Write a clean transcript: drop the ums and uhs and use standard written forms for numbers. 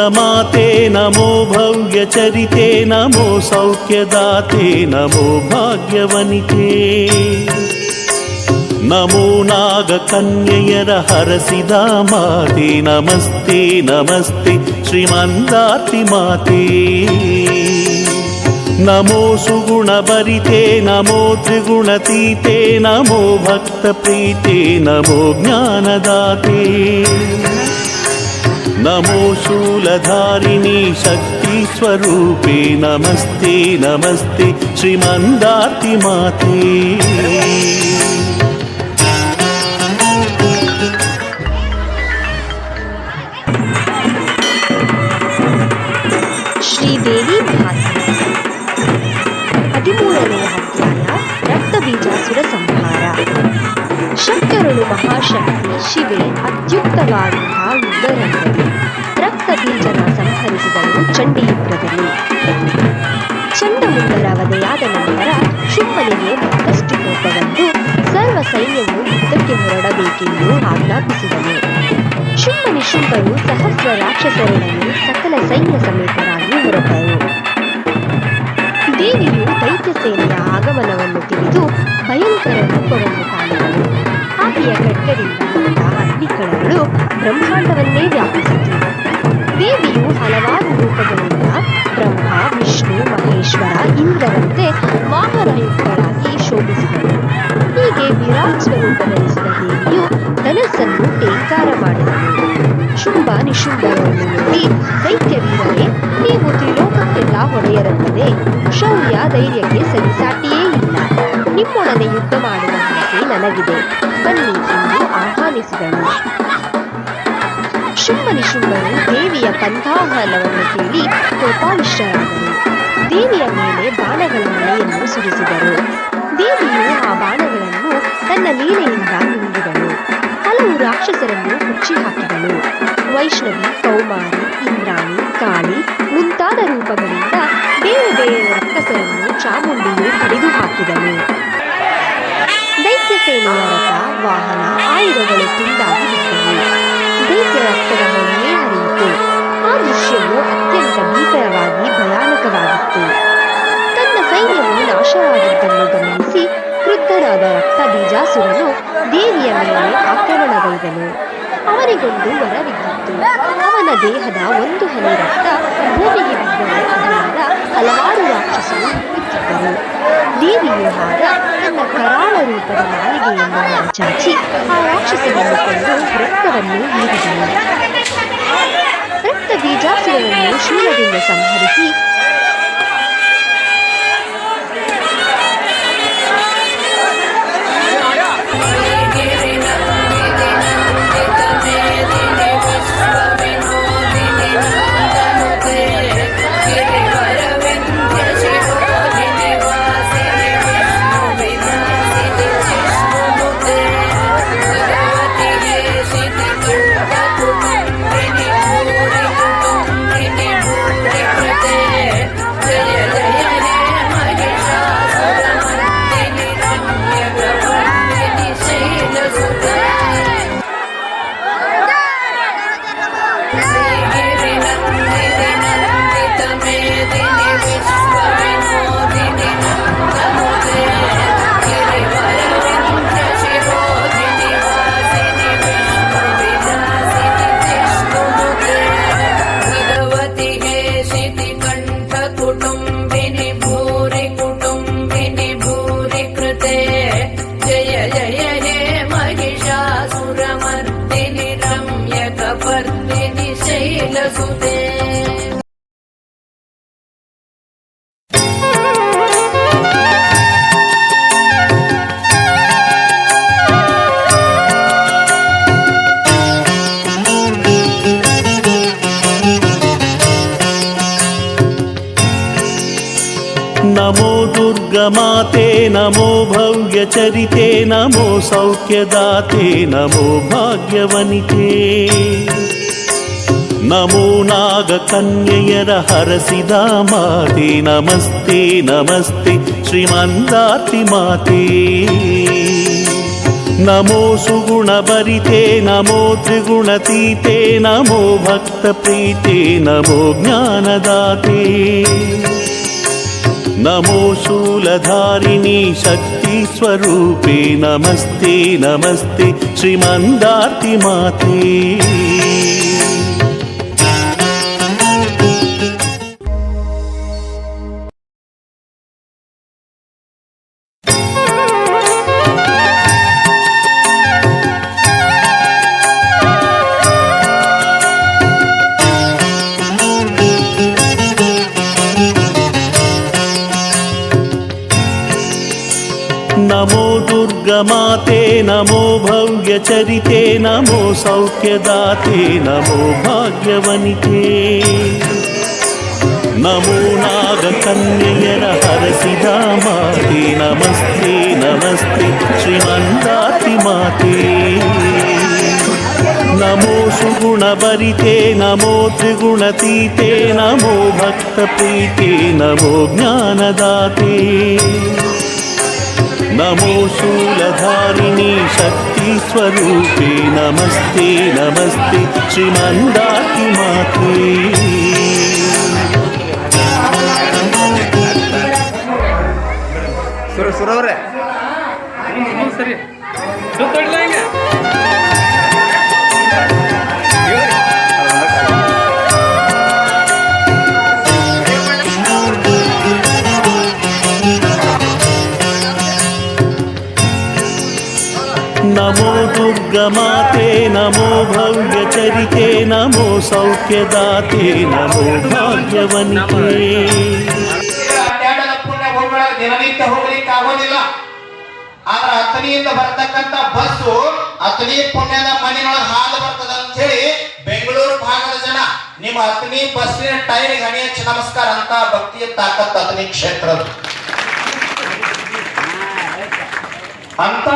दुर्गमाते नमो भव्यचरिते नमो सौख्यदाते नमो भाग्यवनिते नमो नागकन्ययर हरसिद माते नमस्ते नमस्ते श्रीमन्दातिमाते नमो सुगुणभरिते नमो त्रिगुणतीते नमो भक्तप्रीते नमो ज्ञानदाते नमो शूलधारिणी शक्तिस्वरूपे नमस्ते नमस्ते श्रीमन्दातिमाते ಶ್ರೀದೇವಿ ಭಾರತಿ 13ನೇ ಅಧ್ಯಾಯ ರಕ್ತಬೀಜಾಸುರ ಸಂಹಾರ. ಶಕ್ತರುಳು ಮಹಾಶಕ್ತಿ ಶಿವೆ ಅತ್ಯುಕ್ತವಾದಂತಹ ಯುದ್ಧರಂಗದಲ್ಲಿ ರಕ್ತಬೀಜನ ಸಂಹರಿಸಿದಳು ಚಂಡೀಪುರದಲ್ಲಿ. ಚಂಡಮುಂಡರ ವಧೆಯಾದ ನಂತರ ಶುಂಭನಿಗೆ ಮತ್ತಷ್ಟು ಕೋಪ ಬಂದು ಸರ್ವ ಸೈನ್ಯವು ಯುದ್ಧಕ್ಕೆ ಹೊರಡಬೇಕೆಂದು ಆಜ್ಞಾಪಿಸಿದನು. ಶುಂಭ ನಿಶುಂಭರು ಸಹಸ್ರ ರಾಕ್ಷಸರೊಡನೆ ಸಕಲ ಸೈನ್ಯ ಸಮೇತರಾಗಿ ಹೊರಟರು. ದೇವಿಯು ದೈತ್ಯ ಸೇನೆಯ ಆಗಮನವನ್ನು ತಿಳಿದು ಭಯಂಕರ ರೂಪವನ್ನು ತಾಳಿದಳು. ಆಕೆಯ ಖಡ್ಗದಿಂದ ಬಂದ ಅಗ್ನಿಕಣಗಳು ಬ್ರಹ್ಮಾಂಡವನ್ನೇ ವ್ಯಾಪಿಸಿತು. ದೇವಿಯು ಹಲವಾರು ರೂಪಗಳಿಂದ ಬ್ರಹ್ಮ ವಿಷ್ಣು ಮಹೇಶ್ವರ ಇಂದ್ರರಂತೆ ವಾಹನಯುಕ್ತರಾಗಿ ಶೋಭಿಸಿದಳು. ಹೀಗೆ ವಿರಾಟ್ ಸ್ವರೂಪ ಧರಿಸಿದ ದೇವಿಯು ಧನಸ್ಸನ್ನು ಟೇಕಾರ ಮಾಡಿದಳು. ಶುಂಭ ನಿಶುಂಭರನ್ನು ನೋಡಿ, ದೈತ್ಯ ವೀರರೇ, ನೀವು ತ್ರಿಲೋಕಕ್ಕೆಲ್ಲ ಹೊಡೆಯರಲ್ಲದೆ ಶೌರ್ಯ ಧೈರ್ಯಕ್ಕೆ ಸರಿಸಾಟಿಯೇ ಇಲ್ಲ. ನಿಮ್ಮೊಡನೆ ಯುದ್ಧ ಮಾಡುವ ಆಸೆ ನನಗಿದೆ, ಬನ್ನಿ ಎಂದು ಆಹ್ವಾನಿಸಿದಳು. ಶುಂಭ ನಿಶುಂಭರು ದೇವಿಯ ಪಂಥಾಹ್ವಾನವನ್ನು ಕೇಳಿ ಕೋಪಾವಿಷ್ಟರಾದರು. ದೇವಿಯ ಮೇಲೆ ಬಾಣಗಳ ಮಳೆಯನ್ನು ಸುರಿಸಿದರು. ದೇವಿಯು ಆ ಬಾಣಗಳನ್ನು ತನ್ನ ಲೀಲೆಯಿಂದ ನುಂಗಿದಳು. ಹಲವು ರಾಕ್ಷಸರನ್ನು ಮುಚ್ಚಿ ಹಾಕಿದಳು. ವೈಷ್ಣವಿ, ಕೌಮಾರಿ, ಇಂದ್ರಾಣಿ, ಕಾಳಿ ಮುಂತಾದ ರೂಪಗಳಿಂದ ಬೇರೆ ಬೇರೆ ರಕ್ಕಸರನ್ನು ಚಾಮುಂಡಿಯು ಕಡಿದು ಹಾಕಿದಳು. ದೈತ್ಯ ಸೇನೆಯ ರಥ, ವಾಹನ, ಆಯುಧಗಳು ತುಂಡಾಗಿ ಬಿದ್ದವು. ದೈತ್ಯ ರಕ್ತದ ಮಳೆಯೇ ಹರಿಯಿತು. ಆ ದೃಶ್ಯವು ಅತ್ಯಂತ ಭೀಕರವಾಗಿ ಭಯಾನಕವಾಗಿತ್ತು. ತನ್ನ ಸೈನ್ಯವು ನಾಶವಾಗಿದ್ದನ್ನು ಗಮನಿಸಿ ಕ್ರುದ್ಧನಾದ ರಕ್ತಬೀಜಾಸುರನು ದೇವಿಯ ಮೇಲೆ ಆಕ್ರಮಣಗೈದನು. ಅವನಿಗೊಂದು ವರವಿದ್ದಿತ್ತು. ಅವನ ದೇಹದ ಒಂದು ಹನಿ ರಕ್ತ ಭೂಮಿಗೆ ಬಿದ್ದರೆ ಅದರಿಂದ ಹಲವಾರು ರಾಕ್ಷಸರು ಹುಟ್ಟುತ್ತಿದ್ದರು. ದೇವಿಯು ಆಗ ತನ್ನ ಕರಾಳ ರೂಪದ ನಾಲಿಗೆಯನ್ನು ಹೊರಚಾಚಿ ಆ ರಾಕ್ಷಸನನ್ನು ಕೊಂಡು ರಕ್ತವನ್ನು ಹೀರಿದಳು. ರಕ್ತಬೀಜಾಸುರನನ್ನು ಶೂಲದಿಂದ ಸಂಹರಿಸಿ नमो दुर्गमाते नमो भव्यचरिते नमो सौख्यदाते नमो भाग्यवनिते नमो नागकन्ययर हरसिद माते नमस्ते नमस्ते श्रीमन्दातिमाते ನಮೋ ಸುಗುಣಭರಿತೆ ನಮೋ ತ್ರಿಗುಣತೀತೆ ನಮೋ ಭಕ್ತಪ್ರೀತೆ ನಮೋ ಜ್ಞಾನದಾತೆ ನಮೋ ಶೂಲಧಾರಿಣಿ ಶಕ್ತಿ ಸ್ವರೂಪೇ ನಮಸ್ತೆ ನಮಸ್ತೆ ಶ್ರೀಮಂದಾರ್ತಿ ಮಾತೆ ನಮೋ ದುರ್ಗಮಾತೆ ನಮೋ ಭವ್ಯಚರಿತೆ ನಮೋ ಸೌಖ್ಯದಾತೆ ನಮೋ ಭಾಗ್ಯವನಿತೆ ನಮೋ ನಾಗಕನ್ಯೆಯರ ಹರಸಿದ ಮಾತೆ ನಮಸ್ತೆ ನಮಸ್ತೆ ಶ್ರೀಮಂದಾತಿ ಮಾತೆ ನಮೋ ಸುಗುಣಭರಿತೆ ನಮೋ ತ್ರಿಗುಣತೀತೆ ನಮೋ ಭಕ್ತಪ್ರೀತೆ ನಮೋ ಜ್ಞಾನದಾತೆ ನಮೋ ಶೂಲಧಾರಿಣಿ ಶಕ್ತಿ ಸ್ವರೂಪೇ ನಮಸ್ತೆ ನಮಸ್ತೆ ಶ್ರೀಮಂದಾತಿ ಮಾತೆ ಸುರವ್ರೆ ಸರಿ ನಮೋ ದುರ್ಗಮಾತೆ ನಮೋ ಭವ್ಯಚರಿತೆ ನಮೋ ಸೌಖ್ಯದಾತೆ ನಮೋ ಭಾಗ್ಯವನಿತೆ ದಿನನಿತ್ಯ ಹೋಗ್ಲಿಕ್ಕೆ ಆಗೋದಿಲ್ಲ. ಆದ್ರೆ ಅತನಿಯಿಂದ ಬರ್ತಕ್ಕಂತ ಬಸ್ಸು ಅತನಿ ಪುಣ್ಯದ ಮನೆಯೊಳಗೆ ಹಾದು ಬರ್ತದ ಅಂತ ಹೇಳಿ ಬೆಂಗಳೂರು ಭಾಗದ ಜನ ನಿಮ್ಮ ಅತನಿ ಬಸ್ಸಿನ ಟೈರಿಗೆ ಗಣೇಶ ನಮಸ್ಕಾರ ಅಂತ ಭಕ್ತಿಯ ತಾಕತ್ ಅತನಿ ಕ್ಷೇತ್ರದ ಅಂತ